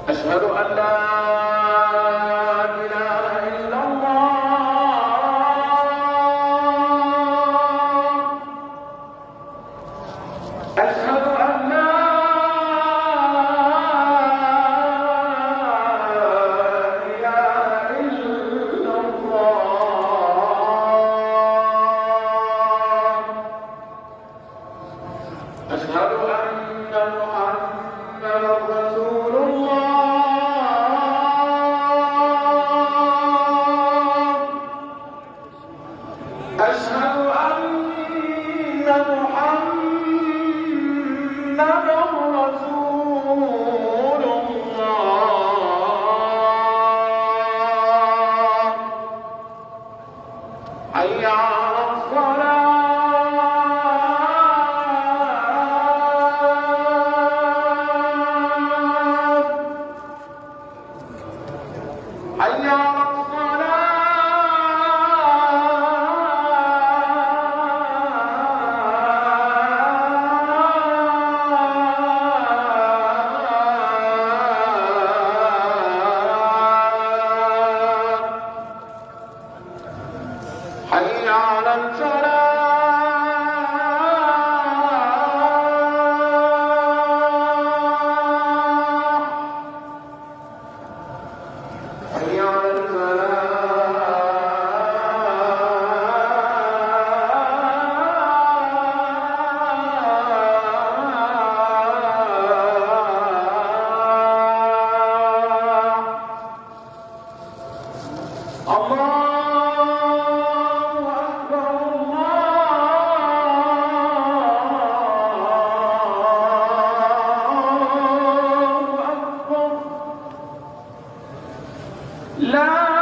أشهد أن لا إله إلا الله. أشهد أن لا إله إلا الله. أشهد أن محمدا رسول الله. أشهد أن محمدا رسول الله. حي على الصلاة. حي على حي على الفلاح. حي على الفلاح. الله أكبر. الله أكبر. لا